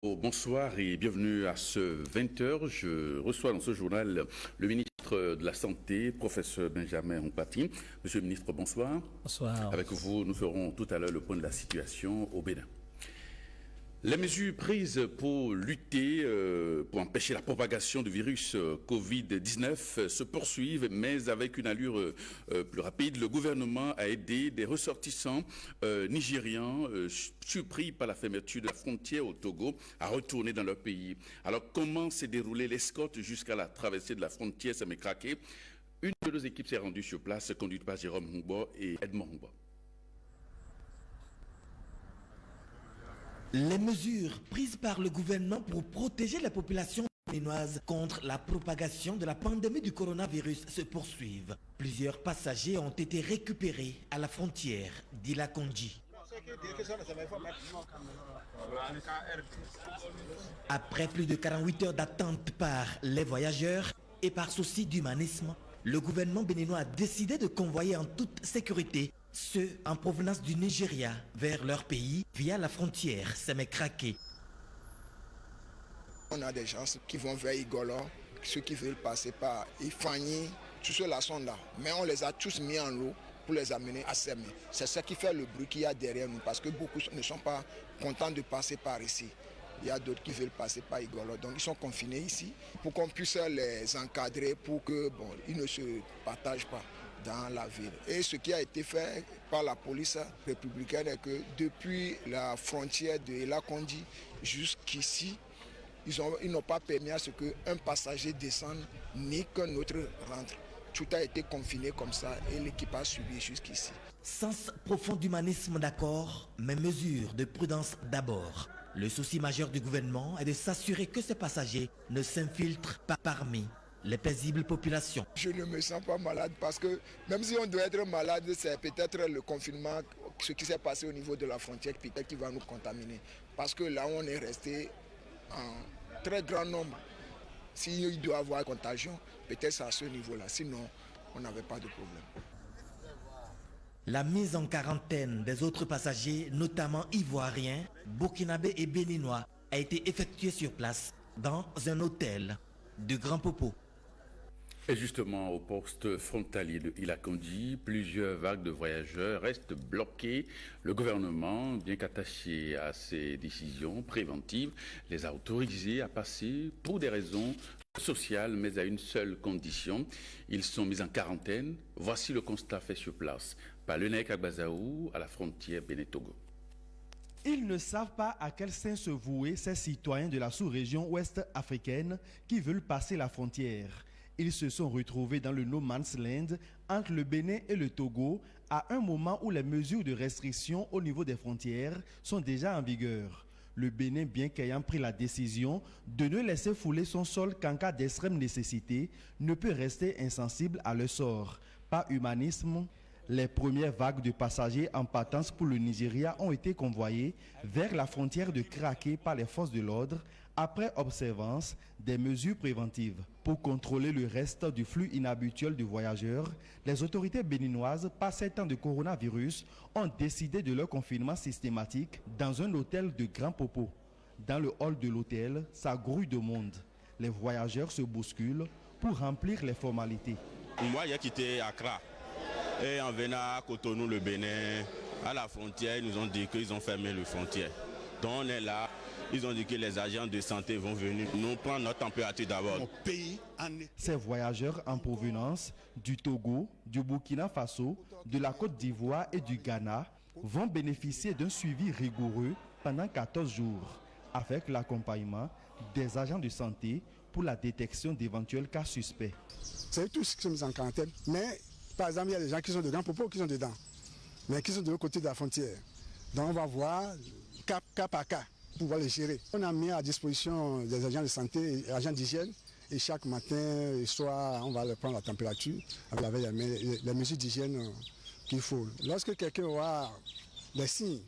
Bonsoir et bienvenue à ce 20h. Je reçois dans ce journal le ministre de la Santé, professeur Benjamin Humpati. Monsieur le ministre, bonsoir. Bonsoir. Avec vous, nous ferons tout à l'heure le point de la situation au Bénin. Les mesures prises pour lutter, pour empêcher la propagation du virus Covid-19 se poursuivent, mais avec une allure plus rapide. Le gouvernement a aidé des ressortissants nigérians surpris par la fermeture de la frontière au Togo à retourner dans leur pays. Alors, comment s'est déroulée l'escorte jusqu'à la traversée de la frontière Sémékraké? Une de nos équipes s'est rendue sur place, conduite par Jérôme Humbo et Edmond Humbo. Les mesures prises par le gouvernement pour protéger la population béninoise contre la propagation de la pandémie du coronavirus se poursuivent. Plusieurs passagers ont été récupérés à la frontière d'Ila-Kondji. Après plus de 48 heures d'attente par les voyageurs et par souci d'humanisme, le gouvernement béninois a décidé de convoyer en toute sécurité ceux en provenance du Nigeria vers leur pays via la frontière Sémékraké. On a des gens qui vont vers Igolo, ceux qui veulent passer par Ifani, tous ceux-là sont là. Mais on les a tous mis en lot pour les amener à Sémé. C'est ça qui fait le bruit qu'il y a derrière nous, parce que beaucoup ne sont pas contents de passer par ici. Il y a d'autres qui veulent passer par Igolo, donc ils sont confinés ici pour qu'on puisse les encadrer pour que ils ne se partagent pas dans la ville. Et ce qui a été fait par la police républicaine est que depuis la frontière de Ila-Kondji jusqu'ici, ils n'ont pas permis à ce qu'un passager descende ni qu'un autre rentre. Tout a été confiné comme ça et l'équipe a subi jusqu'ici. Sens profond d'humanisme, d'accord, mais mesures de prudence d'abord. Le souci majeur du gouvernement est de s'assurer que ces passagers ne s'infiltrent pas parmi les paisibles populations. Je ne me sens pas malade parce que même si on doit être malade, c'est peut-être le confinement, ce qui s'est passé au niveau de la frontière qui va nous contaminer. Parce que là, on est resté en très grand nombre. S'il doit y avoir contagion, peut-être c'est à ce niveau-là. Sinon, on n'avait pas de problème. La mise en quarantaine des autres passagers, notamment ivoiriens, burkinabés et béninois, a été effectuée sur place dans un hôtel de Grand Popo. Et justement, au poste frontalier de Ila-Kondji, plusieurs vagues de voyageurs restent bloquées. Le gouvernement, bien qu'attaché à ces décisions préventives, les a autorisés à passer pour des raisons sociales, mais à une seule condition. Ils sont mis en quarantaine. Voici le constat fait sur place par Lenek Agbazaou à la frontière Bénin-Togo. Ils ne savent pas à quel sein se vouer ces citoyens de la sous-région ouest africaine qui veulent passer la frontière. Ils se sont retrouvés dans le No Man's Land entre le Bénin et le Togo à un moment où les mesures de restriction au niveau des frontières sont déjà en vigueur. Le Bénin, bien qu'ayant pris la décision de ne laisser fouler son sol qu'en cas d'extrême nécessité, ne peut rester insensible à leur sort. Par humanisme, les premières vagues de passagers en partance pour le Nigeria ont été convoyées vers la frontière de Kraké par les forces de l'ordre après observance des mesures préventives. Pour contrôler le reste du flux inhabituel de voyageurs, les autorités béninoises, par ces temps de coronavirus, ont décidé de leur confinement systématique dans un hôtel de Grand Popo. Dans le hall de l'hôtel, ça grouille de monde. Les voyageurs se bousculent pour remplir les formalités. Moi, j'ai quitté Accra. Et en venant à Cotonou, le Bénin, à la frontière, ils nous ont dit qu'ils ont fermé les frontières. Donc on est là. Ils ont dit que les agents de santé vont venir nous prendre notre température d'abord. Ces voyageurs en provenance du Togo, du Burkina Faso, de la Côte d'Ivoire et du Ghana vont bénéficier d'un suivi rigoureux pendant 14 jours avec l'accompagnement des agents de santé pour la détection d'éventuels cas suspects. C'est tous qui sont mis en quarantaine, mais par exemple, il y a des gens qui sont de Grand Popo qui sont dedans, mais qui sont de l'autre côté de la frontière. Donc on va voir cas par cas pour pouvoir les gérer. On a mis à disposition des agents de santé et des agents d'hygiène et chaque matin et soir, on va leur prendre la température avec les mesures d'hygiène qu'il faut. Lorsque quelqu'un aura des signes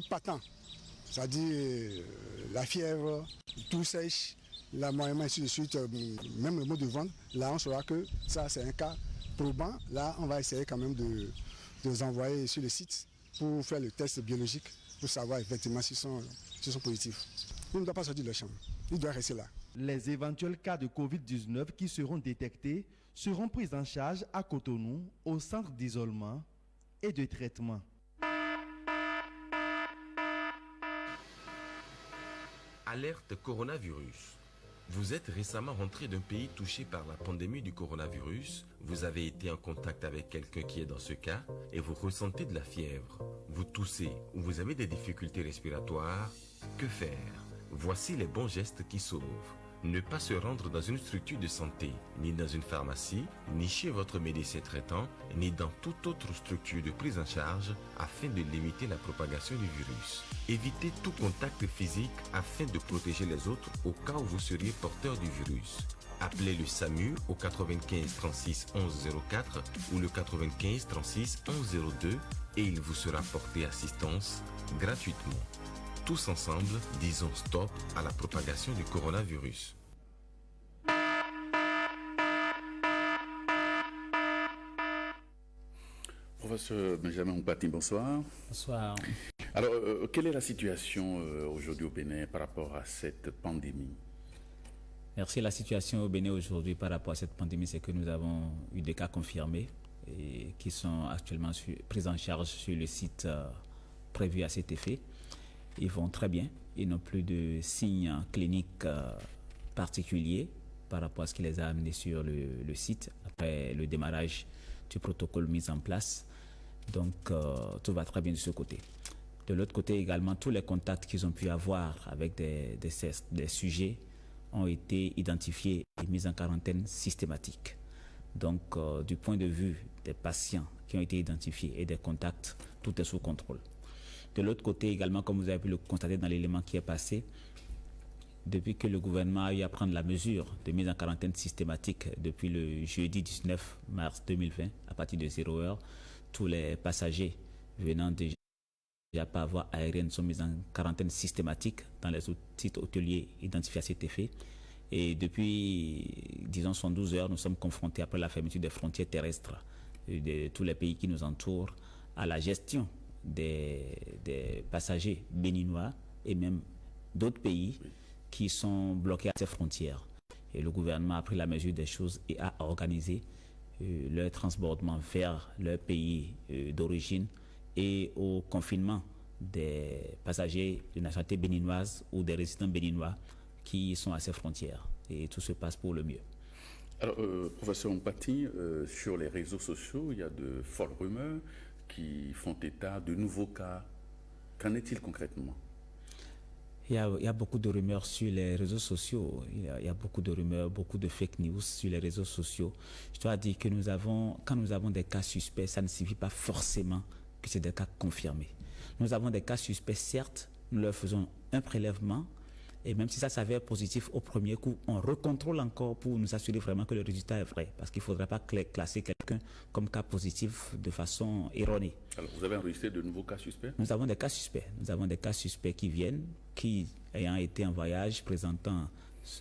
patents, c'est-à-dire la fièvre, tout sèche, l'amoiement, ainsi de suite, même le mot de ventre, là on saura que ça c'est un cas probant. Là on va essayer quand même de les envoyer sur le site pour faire le test biologique pour savoir effectivement s'ils sont positifs. Il ne doit pas sortir de la chambre. Il doit rester là. Les éventuels cas de Covid-19 qui seront détectés seront pris en charge à Cotonou, au centre d'isolement et de traitement. Alerte coronavirus. Vous êtes récemment rentré d'un pays touché par la pandémie du coronavirus, vous avez été en contact avec quelqu'un qui est dans ce cas et vous ressentez de la fièvre, vous toussez ou vous avez des difficultés respiratoires, que faire? Voici les bons gestes qui sauvent. Ne pas se rendre dans une structure de santé, ni dans une pharmacie, ni chez votre médecin traitant, ni dans toute autre structure de prise en charge afin de limiter la propagation du virus. Évitez tout contact physique afin de protéger les autres au cas où vous seriez porteur du virus. Appelez le SAMU au 95 36 11 04 ou le 95 36 11 02 et il vous sera porté assistance gratuitement. Tous ensemble, disons stop à la propagation du coronavirus. Professeur Benjamin Mpati, bonsoir. Bonsoir. Alors, quelle est la situation aujourd'hui au Bénin par rapport à cette pandémie? Merci. La situation au Bénin aujourd'hui par rapport à cette pandémie, c'est que nous avons eu des cas confirmés et qui sont actuellement pris en charge sur le site prévu à cet effet. Ils vont très bien. Ils n'ont plus de signes cliniques particuliers par rapport à ce qui les a amenés sur le site après le démarrage du protocole mis en place. Donc, tout va très bien de ce côté. De l'autre côté également, tous les contacts qu'ils ont pu avoir avec des sujets ont été identifiés et mis en quarantaine systématique. Donc, du point de vue des patients qui ont été identifiés et des contacts, tout est sous contrôle. De l'autre côté également, comme vous avez pu le constater dans l'élément qui est passé, depuis que le gouvernement a eu à prendre la mesure de mise en quarantaine systématique depuis le jeudi 19 mars 2020, à partir de 0h, tous les passagers venant déjà par voie aérienne sont mis en quarantaine systématique dans les sites hôteliers identifiés à cet effet. Et depuis, disons, 112 heures, nous sommes confrontés, après la fermeture des frontières terrestres de tous les pays qui nous entourent, à la gestion des passagers béninois et même d'autres pays qui sont bloqués à ces frontières. Et le gouvernement a pris la mesure des choses et a organisé leur transbordement vers leur pays d'origine et au confinement des passagers de nationalité béninoise ou des résidents béninois qui sont à ces frontières. Et tout se passe pour le mieux. Alors, professeur Mpati, sur les réseaux sociaux, il y a de folles rumeurs qui font état de nouveaux cas. Qu'en est-il concrètement? Il y a beaucoup de rumeurs sur les réseaux sociaux. Il y a beaucoup de rumeurs, beaucoup de fake news sur les réseaux sociaux. Je dois dire que quand nous avons des cas suspects, ça ne signifie pas forcément que c'est des cas confirmés. Nous avons des cas suspects, certes, nous leur faisons un prélèvement, et même si ça s'avère positif au premier coup, on recontrôle encore pour nous assurer vraiment que le résultat est vrai, parce qu'il ne faudrait pas classer quelqu'un comme cas positif de façon erronée. Alors, vous avez enregistré de nouveaux cas suspects? Nous avons des cas suspects. Nous avons des cas suspects qui viennent, qui ayant été en voyage, présentant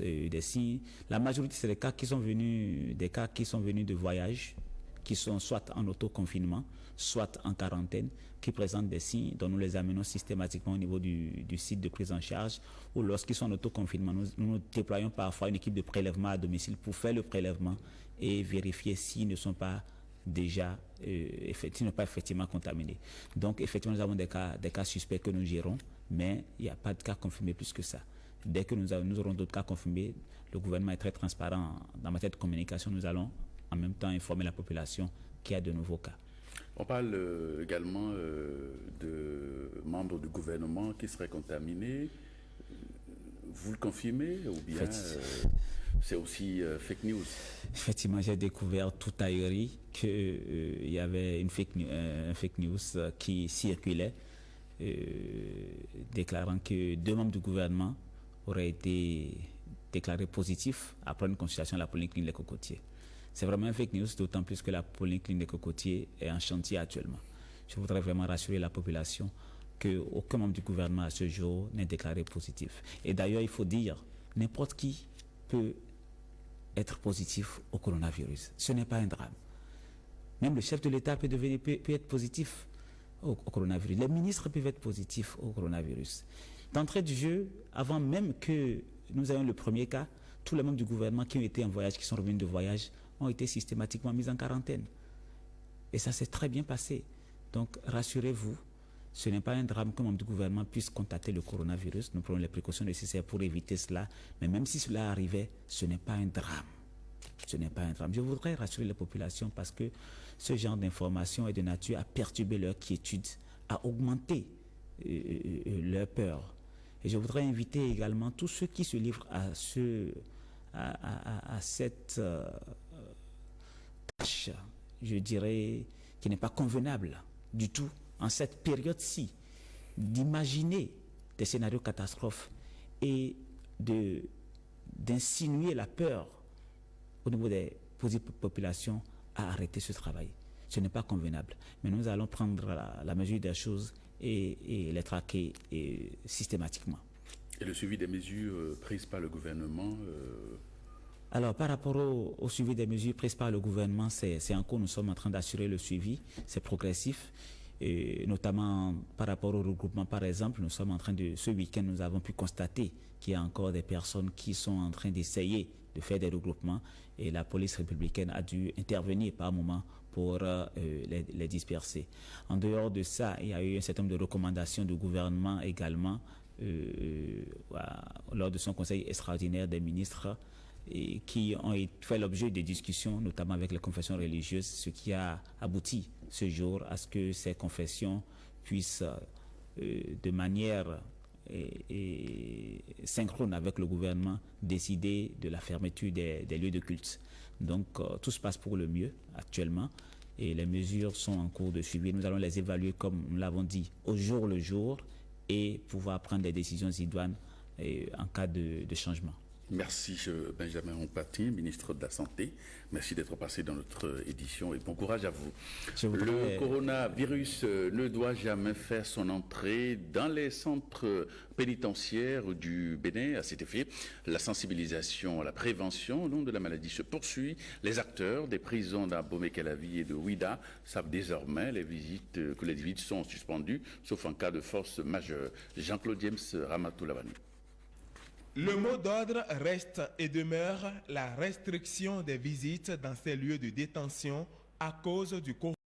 des signes. La majorité, c'est des cas qui sont venus de voyage, qui sont soit en autoconfinement, soit en quarantaine, qui présentent des signes dont nous les amenons systématiquement au niveau du site de prise en charge, ou lorsqu'ils sont en autoconfinement, nous déployons parfois une équipe de prélèvement à domicile pour faire le prélèvement et vérifier s'ils ne sont pas déjà effectivement contaminés. Donc effectivement, nous avons des cas suspects que nous gérons, mais il n'y a pas de cas confirmés plus que ça. Dès que nous aurons d'autres cas confirmés, le gouvernement est très transparent. Dans matière de communication, nous allons en même temps informer la population qu'il y a de nouveaux cas. On parle également de membres du gouvernement qui seraient contaminés. Vous le confirmez ou bien c'est aussi fake news? Effectivement, j'ai découvert tout ailleurs qu'il y avait un fake news qui circulait déclarant que 2 membres du gouvernement auraient été déclarés positifs après une consultation à la polyclinique Les Cocotiers. C'est vraiment un fake news, d'autant plus que la polyclinique des Cocotiers est en chantier actuellement. Je voudrais vraiment rassurer la population qu'aucun membre du gouvernement à ce jour n'est déclaré positif. Et d'ailleurs, il faut dire, n'importe qui peut être positif au coronavirus. Ce n'est pas un drame. Même le chef de l'État peut être positif au coronavirus. Les ministres peuvent être positifs au coronavirus. D'entrée de jeu, avant même que nous ayons le premier cas, tous les membres du gouvernement qui ont été en voyage, qui sont revenus de voyage, ont été systématiquement mis en quarantaine. Et ça s'est très bien passé. Donc rassurez-vous, ce n'est pas un drame qu'un membre du gouvernement puisse contacter le coronavirus. Nous prenons les précautions nécessaires pour éviter cela. Mais même si cela arrivait, ce n'est pas un drame. Ce n'est pas un drame. Je voudrais rassurer les populations parce que ce genre d'information est de nature à perturber leur quiétude, à augmenter leur peur. Et je voudrais inviter également tous ceux qui se livrent à cette tâche, je dirais, qui n'est pas convenable du tout, en cette période-ci, d'imaginer des scénarios catastrophes et d'insinuer la peur au niveau des populations à arrêter ce travail. Ce n'est pas convenable. Mais nous allons prendre la mesure des choses et les traquer systématiquement. Et le suivi des mesures prises par le gouvernement Alors, par rapport au suivi des mesures prises par le gouvernement, c'est en cours. Nous sommes en train d'assurer le suivi. C'est progressif. Et notamment par rapport au regroupement, par exemple, nous sommes en train de... Ce week-end, nous avons pu constater qu'il y a encore des personnes qui sont en train d'essayer de faire des regroupements. Et la police républicaine a dû intervenir par moment pour les disperser. En dehors de ça, il y a eu un certain nombre de recommandations du gouvernement également lors de son conseil extraordinaire des ministres et qui ont fait l'objet de discussions, notamment avec les confessions religieuses, ce qui a abouti ce jour à ce que ces confessions puissent, de manière synchrone avec le gouvernement, décider de la fermeture des lieux de culte. Donc tout se passe pour le mieux actuellement et les mesures sont en cours de suivi. Nous allons les évaluer, comme nous l'avons dit, au jour le jour et pouvoir prendre des décisions idoines en cas de changement. Merci Benjamin Ompati, ministre de la Santé. Merci d'être passé dans notre édition et bon courage à vous. Le coronavirus ne doit jamais faire son entrée dans les centres pénitentiaires du Bénin. À cet effet, la sensibilisation à la prévention au nom de la maladie se poursuit. Les acteurs des prisons d'Abomey-Calavi et de Ouida savent désormais que les visites sont suspendues, sauf en cas de force majeure. Jean-Claude James Ramatoulavan. Le mot d'ordre reste et demeure la restriction des visites dans ces lieux de détention à cause du coronavirus.